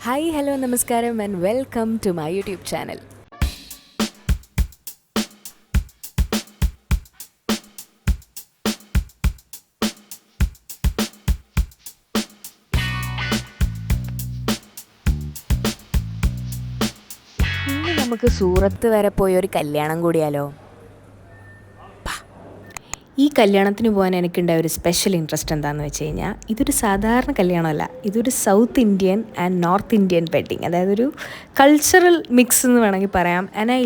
Hi hello നമസ്കാരം and welcome to my YouTube channel. ഇന്ന് നമുക്ക് സൂറത്ത് വരെ പോയൊരു കല്യാണം കൂടിയാലോ? ഈ കല്യാണത്തിന് പോകാൻ എനിക്കുണ്ടായ ഒരു സ്പെഷ്യൽ ഇൻട്രസ്റ്റ് എന്താണെന്ന് വെച്ച് കഴിഞ്ഞാൽ, ഇതൊരു സാധാരണ കല്യാണമല്ല, ഇതൊരു south Indian and north Indian wedding, അതായത് ഒരു കൾച്ചറൽ മിക്സ് എന്ന് വേണമെങ്കിൽ പറയാം. And I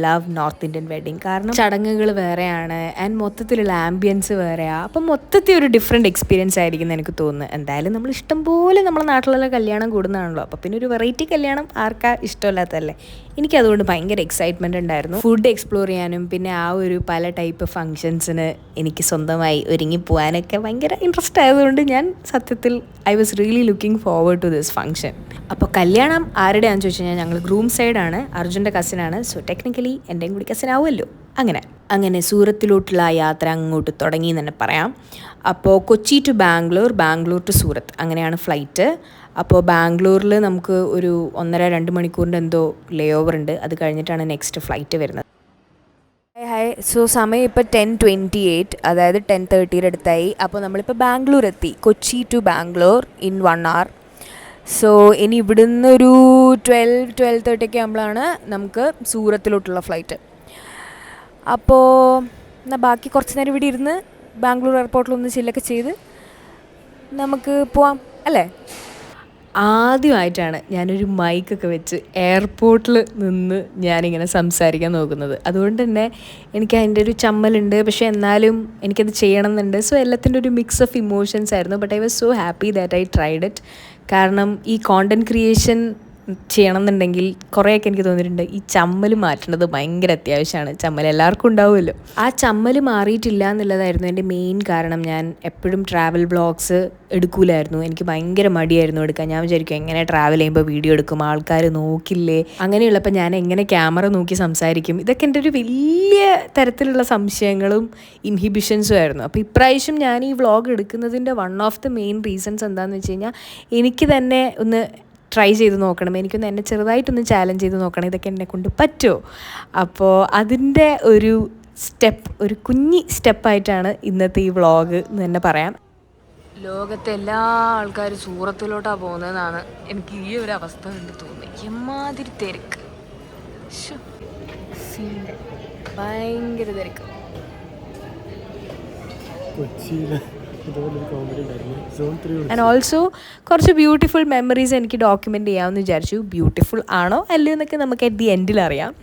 love north Indian wedding. കാരണം ചടങ്ങുകൾ വേറെയാണ് ആൻഡ് മൊത്തത്തിലുള്ള ആംബിയൻസ് വേറെയാണ്. അപ്പം മൊത്തത്തിൽ ഒരു ഡിഫറെൻറ്റ് എക്സ്പീരിയൻസ് ആയിരിക്കും എന്ന് എനിക്ക് തോന്നുന്നു. എന്തായാലും നമ്മൾ ഇഷ്ടം പോലെ നമ്മുടെ നാട്ടിലുള്ള കല്യാണം കൂടുന്നതാണല്ലോ, അപ്പോൾ പിന്നെ ഒരു വെറൈറ്റി കല്യാണം ആർക്കാ ഇഷ്ടമില്ലാത്തതല്ലേ. എനിക്കതുകൊണ്ട് ഭയങ്കര എക്സൈറ്റ്മെൻറ്റ് ഉണ്ടായിരുന്നു ഫുഡ് എക്സ്പ്ലോർ ചെയ്യാനും, പിന്നെ ആ ഒരു പല ടൈപ്പ് ഫങ്ഷൻസിന് എനിക്ക് സ്വന്തമായി ഒരുങ്ങി പോകാനൊക്കെ ഭയങ്കര ഇൻട്രസ്റ്റ് ആയതുകൊണ്ട് ഞാൻ സത്യത്തിൽ I was really looking forward to this function. അപ്പോൾ കല്യാണം ആരുടെയാണെന്ന് ചോദിച്ചു കഴിഞ്ഞാൽ, ഞങ്ങൾ ഗ്രൂം സൈഡാണ്, അർജുൻ്റെ കസിനാണ്. സോ ടെക്നിക്കലി എൻ്റെയും കൂടി കസിൻ ആവുമല്ലോ. അങ്ങനെ സൂറത്തിലോട്ടുള്ള ആ യാത്ര അങ്ങോട്ട് തുടങ്ങി എന്ന് തന്നെ പറയാം. അപ്പോൾ കൊച്ചി ടു ബാംഗ്ലൂർ, ബാംഗ്ലൂർ ടു സൂറത്ത്, അങ്ങനെയാണ് ഫ്ലൈറ്റ്. അപ്പോൾ ബാംഗ്ലൂരിൽ നമുക്ക് ഒരു 1.5-2 മണിക്കൂറിൻ്റെ എന്തോ ലേ ഓവർ ഉണ്ട്. അത് കഴിഞ്ഞിട്ടാണ് നെക്സ്റ്റ് ഫ്ലൈറ്റ് വരുന്നത്. ഹായ്, സോ സമയം ഇപ്പോൾ 10:28, അതായത് 10:30 അടുത്തായി. അപ്പോൾ നമ്മളിപ്പോൾ ബാംഗ്ലൂർ എത്തി. Kochi to Bangalore in 1 hour. So ഇനി ഇവിടുന്ന് ഒരു 12-12:30 ആകുമ്പോഴാണ് നമുക്ക് സൂറത്തിലോട്ടുള്ള ഫ്ലൈറ്റ്. അപ്പോൾ എന്നാൽ ബാക്കി കുറച്ച് നേരം ഇവിടെ ഇരുന്ന് ബാംഗ്ലൂർ എയർപോർട്ടിലൊന്ന് ചില്ലൊക്കെ ചെയ്ത് നമുക്ക് പോവാം അല്ലേ. ആദ്യമായിട്ടാണ് ഞാനൊരു മൈക്കൊക്കെ വെച്ച് എയർപോർട്ടിൽ നിന്ന് ഞാനിങ്ങനെ സംസാരിക്കാൻ നോക്കുന്നത്. അതുകൊണ്ട് തന്നെ എനിക്ക് അതിൻ്റെ ഒരു ചമ്മലുണ്ട്, പക്ഷേ എന്നാലും എനിക്കത് ചെയ്യണമെന്നുണ്ട്. സോ എല്ലാത്തിൻ്റെ ഒരു മിക്സ് ഓഫ് ഇമോഷൻസ് ആയിരുന്നു. But I was so happy that I tried it. കാരണം ഈ കോണ്ടൻറ് ക്രിയേഷൻ ചെയ്യണമെന്നുണ്ടെങ്കിൽ കുറേയൊക്കെ എനിക്ക് തോന്നിയിട്ടുണ്ട് ഈ ചമ്മൽ മാറ്റേണ്ടത് ഭയങ്കര അത്യാവശ്യമാണ്. ചമ്മൽ എല്ലാവർക്കും ഉണ്ടാവുമല്ലോ. ആ ചമ്മൽ മാറിയിട്ടില്ല എന്നുള്ളതായിരുന്നു എൻ്റെ മെയിൻ കാരണം. ഞാൻ എപ്പോഴും ട്രാവൽ വ്ളോഗ്സ് എടുക്കൂലായിരുന്നു. എനിക്ക് ഭയങ്കര മടിയായിരുന്നു എടുക്കാൻ. ഞാൻ വിചാരിക്കും എങ്ങനെ ട്രാവൽ ചെയ്യുമ്പോൾ വീഡിയോ എടുക്കും, ആൾക്കാർ നോക്കില്ലേ, അങ്ങനെയുള്ളപ്പോൾ ഞാൻ എങ്ങനെ ക്യാമറ നോക്കി സംസാരിക്കും. ഇതൊക്കെ എൻ്റെ ഒരു വലിയ തരത്തിലുള്ള സംശയങ്ങളും ഇൻഹിബിഷൻസും ആയിരുന്നു. അപ്പോൾ ഇപ്രാവശ്യം ഞാൻ ഈ വ്ളോഗ് എടുക്കുന്നതിൻ്റെ one of the main reasons എന്താണെന്ന് വെച്ച് കഴിഞ്ഞാൽ, എനിക്ക് തന്നെ ഒന്ന് ട്രൈ ചെയ്ത് നോക്കണം, എനിക്കൊന്ന് എന്നെ ചെറുതായിട്ടൊന്ന് ചാലഞ്ച് ചെയ്ത് നോക്കണം, ഇതൊക്കെ എന്നെ കൊണ്ട് പറ്റുമോ. അപ്പോൾ അതിൻ്റെ ഒരു കുഞ്ഞി സ്റ്റെപ്പായിട്ടാണ് ഇന്നത്തെ ഈ വ്ളോഗ് എന്ന് തന്നെ പറയാം. ലോകത്തെ എല്ലാ ആൾക്കാരും സൂറത്തിലോട്ടാണ് പോകുന്നതെന്നാണ് എനിക്ക് ഈ ഒരു അവസ്ഥ കണ്ട് തോന്നുന്നത്. എമ്മാതിരി തിരക്ക്, ഭയങ്കര തിരക്ക്. ആൻഡ് ഓൾസോ കുറച്ച് ബ്യൂട്ടിഫുൾ മെമ്മറീസ് എനിക്ക് ഡോക്യുമെൻ്റ് ചെയ്യാമെന്ന് വിചാരിച്ചു. ബ്യൂട്ടിഫുൾ ആണോ അല്ലയോ എന്നൊക്കെ നമുക്ക് അറ്റ് ദി എൻഡിൽ അറിയാം.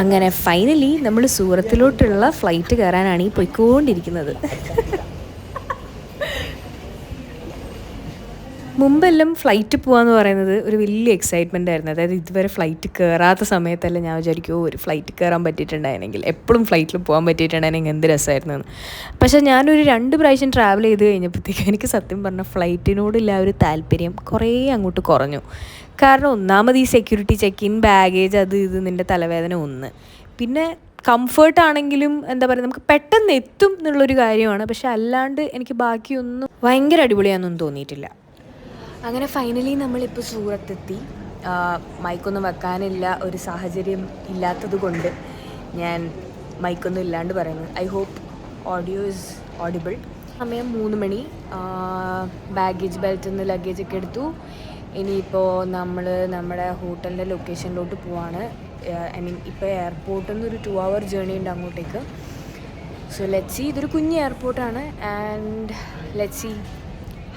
അങ്ങനെ ഫൈനലി നമ്മൾ സൂറത്തിലോട്ടുള്ള ഫ്ലൈറ്റ് കയറാനാണ് ഈ പോയിക്കൊണ്ടിരിക്കുന്നത്. മുമ്പെല്ലാം ഫ്ലൈറ്റ് പോകാമെന്ന് പറയുന്നത് ഒരു വലിയ എക്സൈറ്റ്മെൻ്റ് ആയിരുന്നു. അതായത് ഇതുവരെ ഫ്ലൈറ്റ് കയറാത്ത സമയത്തെല്ലാം ഞാൻ വിചാരിക്കുമോ ഒരു ഫ്ലൈറ്റ് കയറാൻ പറ്റിയിട്ടുണ്ടായിരുന്നെങ്കിൽ, എപ്പോഴും ഫ്ലൈറ്റിൽ പോകാൻ പറ്റിയിട്ടുണ്ടായിരുന്നെങ്കിൽ എന്ത് രസമായിരുന്നു എന്ന്. പക്ഷേ ഞാനൊരു 2 പ്രാവശ്യം ട്രാവൽ ചെയ്ത് കഴിഞ്ഞപ്പോഴത്തേക്കും എനിക്ക് സത്യം പറഞ്ഞാൽ ഫ്ലൈറ്റിനോടുള്ള ഒരു താല്പര്യം കുറേ അങ്ങോട്ട് കുറഞ്ഞു. കാരണം ഒന്നാമത് ഈ സെക്യൂരിറ്റി ചെക്കിൻ, ബാഗേജ്, അത് ഇത് നിൻ്റെ തലവേദന ഒന്ന്. പിന്നെ കംഫർട്ടാണെങ്കിലും എന്താ പറയുക, നമുക്ക് പെട്ടെന്ന് എത്തും എന്നുള്ളൊരു കാര്യമാണ്. പക്ഷെ അല്ലാണ്ട് എനിക്ക് ബാക്കിയൊന്നും ഭയങ്കര അടിപൊളിയാണെന്നൊന്നും തോന്നിയിട്ടില്ല. അങ്ങനെ ഫൈനലി നമ്മളിപ്പോൾ സൂറത്തെത്തി. മൈക്കൊന്നും വെക്കാനില്ല, ഒരു സാഹചര്യം ഇല്ലാത്തത് കൊണ്ട് ഞാൻ മൈക്കൊന്നും ഇല്ലാണ്ട് പറയുന്നത്. I hope audio is audible. സമയം 3 മണി. ബാഗേജ് ബെൽറ്റിൽ നിന്ന് ലഗേജൊക്കെ എടുത്തു. ഇനിയിപ്പോൾ നമ്മൾ നമ്മുടെ ഹോട്ടലിൻ്റെ ലൊക്കേഷനിലോട്ട് പോവാണ്. ഐ മീൻ ഇപ്പോൾ എയർപോർട്ടിൽ നിന്ന് ഒരു 2 hour ജേർണി ഉണ്ട് അങ്ങോട്ടേക്ക്. So let's see. ഇതൊരു കുഞ്ഞ് എയർപോർട്ടാണ് and let's see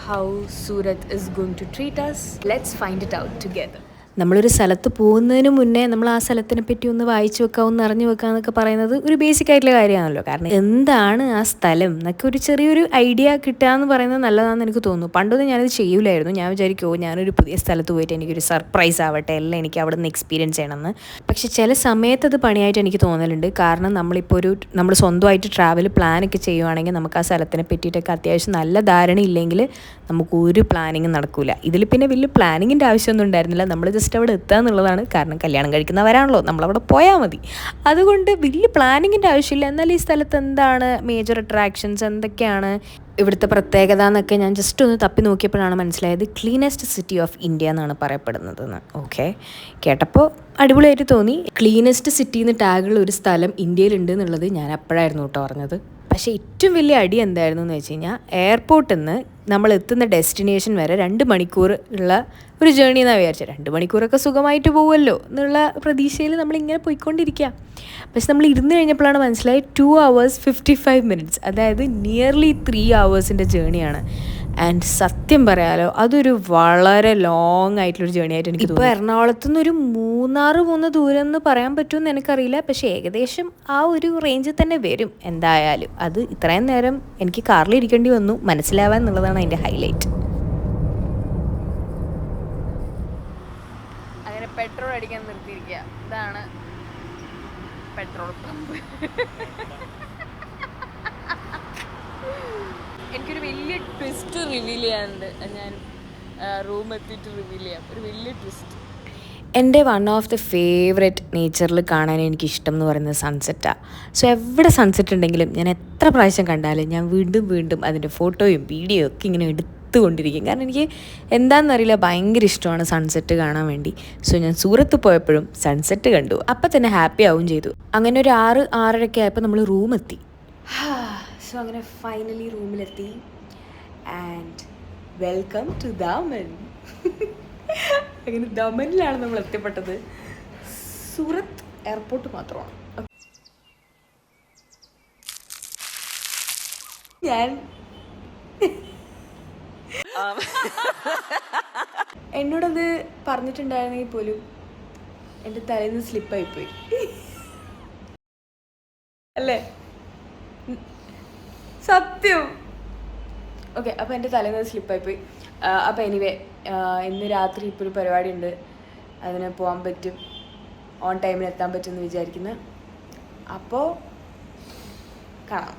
how Surat is going to treat us. Let's find it out together. നമ്മളൊരു സ്ഥലത്ത് പോകുന്നതിന് മുന്നേ നമ്മൾ ആ സ്ഥലത്തിനെ പറ്റി ഒന്ന് വായിച്ചു വെക്കുക, ഒന്ന് അറിഞ്ഞു വെക്കുക എന്നൊക്കെ പറയുന്നത് ഒരു ബേസിക് ആയിട്ടുള്ള കാര്യമാണല്ലോ. കാരണം എന്താണ് ആ സ്ഥലം എന്നൊക്കെ ഒരു ചെറിയൊരു ഐഡിയ കിട്ടുക എന്ന് പറയുന്നത് നല്ലതാണെന്ന് എനിക്ക് തോന്നുന്നു. പണ്ടൊന്നും ഞാനത് ചെയ്യൂലായിരുന്നു. ഞാൻ വിചാരിക്കുമോ ഞാനൊരു പുതിയ സ്ഥലത്ത് പോയിട്ട് എനിക്കൊരു സർപ്രൈസ് ആവട്ടെ, എല്ലാം എനിക്ക് അവിടെ നിന്ന് എക്സ്പീരിയൻസ് ചെയ്യണമെന്ന്. പക്ഷെ ചില സമയത്ത് അത് പണിയായിട്ട് എനിക്ക് തോന്നലുണ്ട്. കാരണം നമ്മളിപ്പോൾ നമ്മൾ സ്വന്തമായിട്ട് ട്രാവൽ പ്ലാനൊക്കെ ചെയ്യുവാണെങ്കിൽ നമുക്ക് ആ സ്ഥലത്തിനെ പറ്റിയിട്ടൊക്കെ അത്യാവശ്യം നല്ല ധാരണ ഇല്ലെങ്കിൽ നമുക്ക് ഒരു പ്ലാനിങ് നടക്കില്ല. ഇതിൽ പിന്നെ വലിയ പ്ലാനിങ്ങിൻ്റെ ആവശ്യമൊന്നും ഉണ്ടായിരുന്നില്ല. നമ്മൾ ജസ്റ്റ് അവിടെ എത്തുക എന്നുള്ളതാണ്. കാരണം കല്യാണം കഴിക്കുന്നവരാണല്ലോ, നമ്മളവിടെ പോയാൽ മതി. അതുകൊണ്ട് വലിയ പ്ലാനിങ്ങിൻ്റെ ആവശ്യമില്ല. എന്നാൽ ഈ സ്ഥലത്ത് എന്താണ് മേജർ അട്രാക്ഷൻസ്, എന്തൊക്കെയാണ് ഇവിടുത്തെ പ്രത്യേകത എന്നൊക്കെ ഞാൻ ജസ്റ്റ് ഒന്ന് തപ്പി നോക്കിയപ്പോഴാണ് മനസ്സിലായത്. ക്ലീനസ്റ്റ് സിറ്റി ഓഫ് ഇന്ത്യ എന്നാണ് പറയപ്പെടുന്നതെന്ന്. ഓക്കെ, കേട്ടപ്പോൾ അടിപൊളിയായിട്ട് തോന്നി. ക്ലീനസ്റ്റ് സിറ്റി എന്ന് ടാഗുള്ള ഒരു സ്ഥലം ഇന്ത്യയിലുണ്ട് എന്നുള്ളത് ഞാൻ അപ്പോഴായിരുന്നു കേട്ടോ പറഞ്ഞത്. പക്ഷേ ഏറ്റവും വലിയ അടി എന്തായിരുന്നു എന്ന് വെച്ച് കഴിഞ്ഞാൽ, എയർപോർട്ടിൽ നിന്ന് നമ്മൾ എത്തുന്ന ഡെസ്റ്റിനേഷൻ വരെ 2 മണിക്കൂർ ഉള്ള ഒരു ജേണി എന്നാണ് വിചാരിച്ചത്. 2 മണിക്കൂറൊക്കെ സുഖമായിട്ട് പോകുമല്ലോ എന്നുള്ള പ്രതീക്ഷയിൽ നമ്മളിങ്ങനെ പോയിക്കൊണ്ടിരിക്കുക. പക്ഷെ നമ്മൾ ഇരുന്ന് കഴിഞ്ഞപ്പോഴാണ് മനസ്സിലായി 2 hours 55 minutes, അതായത് നിയർലി 3 hours ജേണിയാണ്. ആൻഡ് സത്യം പറയാലോ, അതൊരു വളരെ ലോങ് ആയിട്ടുള്ളൊരു ജേണി ആയിട്ട് എനിക്ക് തോന്നുന്നു. ഇപ്പോൾ എറണാകുളത്തു നിന്ന് ഒരു മൂന്നാർ പോകുന്ന ദൂരം എന്ന് പറയാൻ പറ്റുമെന്ന് എനിക്കറിയില്ല, പക്ഷേ ഏകദേശം ആ ഒരു റേഞ്ചിൽ തന്നെ വരും എന്തായാലും. അത് ഇത്രയും നേരം എനിക്ക് കാറിൽ ഇരിക്കേണ്ടി വന്നു മനസ്സിലാവാൻ എന്നുള്ളതാണ് അതിൻ്റെ ഹൈലൈറ്റ്. അങ്ങനെ പെട്രോൾ അടിക്കാൻ നിർത്തിയിരിക്കുക. ഇതാണ് പെട്രോൾ പമ്പ്. എനിക്കൊരു വലിയ ട്വിസ്റ്റ് റിവീൽ ചെയ്യാനുണ്ട്. ഞാൻ റൂം എത്തിയിട്ട് റിവീൽ ചെയ്യാം. ഒരു വലിയ ട്വിസ്റ്റ്. എൻ്റെ വൺ ഓഫ് ദി ഫേവറേറ്റ് നേച്ചറിൽ കാണാൻ എനിക്കിഷ്ടം എന്ന് പറയുന്നത് സൺസെറ്റാണ്. സോ എവിടെ സൺസെറ്റ് ഉണ്ടെങ്കിലും ഞാൻ എത്ര പ്രാവശ്യം കണ്ടാലും ഞാൻ വീണ്ടും വീണ്ടും അതിൻ്റെ ഫോട്ടോയും വീഡിയോയും ഒക്കെ ഇങ്ങനെ എടുത്തുകൊണ്ടിരിക്കും. കാരണം എനിക്ക് എന്താണെന്നറിയില്ല, ഭയങ്കര ഇഷ്ടമാണ് സൺസെറ്റ് കാണാൻ വേണ്ടി. സോ ഞാൻ സൂറത്ത് പോയപ്പോഴും സൺസെറ്റ് കണ്ടു. അപ്പം തന്നെ ഹാപ്പി ആവുകയും ചെയ്തു. അങ്ങനെ ഒരു 6-6:30 ആയപ്പോൾ നമ്മൾ റൂം എത്തി. സോ അങ്ങനെ ഫൈനലി റൂമിലെത്തി. And welcome to Daman. അങ്ങനെ ദമനിലാണ് നമ്മൾ എത്തിപ്പെട്ടത്. സൂറത്ത് എയർപോർട്ട് മാത്രമാണ്. ഞാൻ എന്നോടത് പറഞ്ഞിട്ടുണ്ടായിരുന്നെങ്കിൽ പോലും എൻ്റെ തലേന്ന് സ്ലിപ്പായിപ്പോയി അല്ലേ, സത്യം. ഓക്കെ, അപ്പോൾ എൻ്റെ തലേന്ന് സ്ലിപ്പായിപ്പോയി. അപ്പോൾ എനിവേ ഇന്ന് രാത്രി ഇപ്പോൾ ഒരു പരിപാടി ഉണ്ട്, അതിന് പോകാൻ പറ്റും, ഓൺ ടൈമിന് എത്താൻ പറ്റുമെന്ന് വിചാരിക്കുന്നു. അപ്പോൾ കാണാം.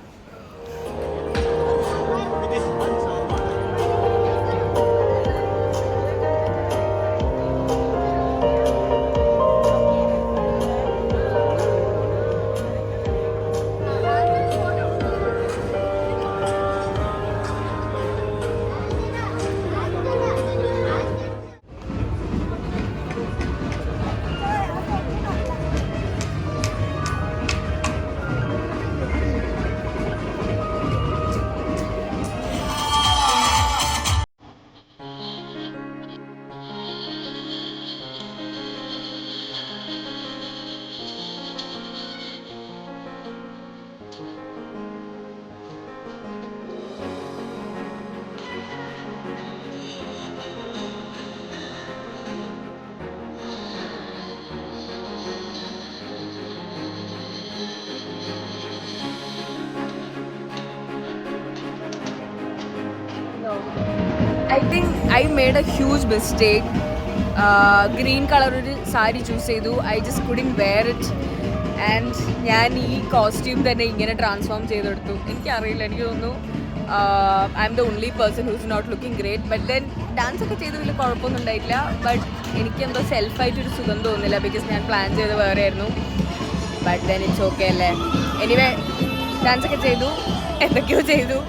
I think I made a huge mistake. Green color ഒരു സാരി ചൂസ് ചെയ്തു. I just couldn't wear it. And ഞാൻ ഈ കോസ്റ്റ്യൂം തന്നെ ഇങ്ങനെ ട്രാൻസ്ഫോം ചെയ്തെടുത്തു. എനിക്കറിയില്ല, എനിക്ക് തോന്നുന്നു I'm the only person who's not looking great. But then dance ഒക്കെ ചെയ്ത് വലിയ കുഴപ്പമൊന്നും ഉണ്ടായില്ല. ബട്ട് എനിക്കെന്തോ സെൽഫായിട്ടൊരു സുഖം തോന്നുന്നില്ല, ബിക്കോസ് ഞാൻ പ്ലാൻ ചെയ്ത് വേറെ ആയിരുന്നു. ബട്ട് ദെൻ ഇറ്റ്സ് ഓക്കെ അല്ലേ. എനിവേ ഡാൻസ് ഒക്കെ ചെയ്തു, എന്തൊക്കെയോ ചെയ്തു.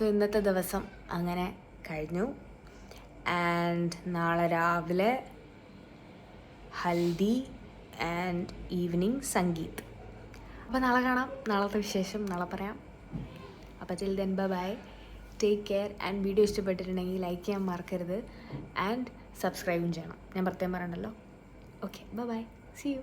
ഇന്നത്തെ ദിവസം അങ്ങനെ കഴിഞ്ഞു. ആൻഡ് നാളെ രാവിലെ ഹൽദി ആൻഡ് ഈവനിങ് സംഗീത്. അപ്പോൾ നാളെ കാണാം. നാളത്തെ വിശേഷം നാളെ പറയാം. അപ്പോൾ till then bye, take care. And video ഇഷ്ടപ്പെട്ടിട്ടുണ്ടെങ്കിൽ ലൈക്ക് ചെയ്യാൻ മറക്കരുത് ആൻഡ് സബ്സ്ക്രൈബും ചെയ്യണം. ഞാൻ പ്രത്യേകം പറയണ്ടല്ലോ. Okay, bye, see U.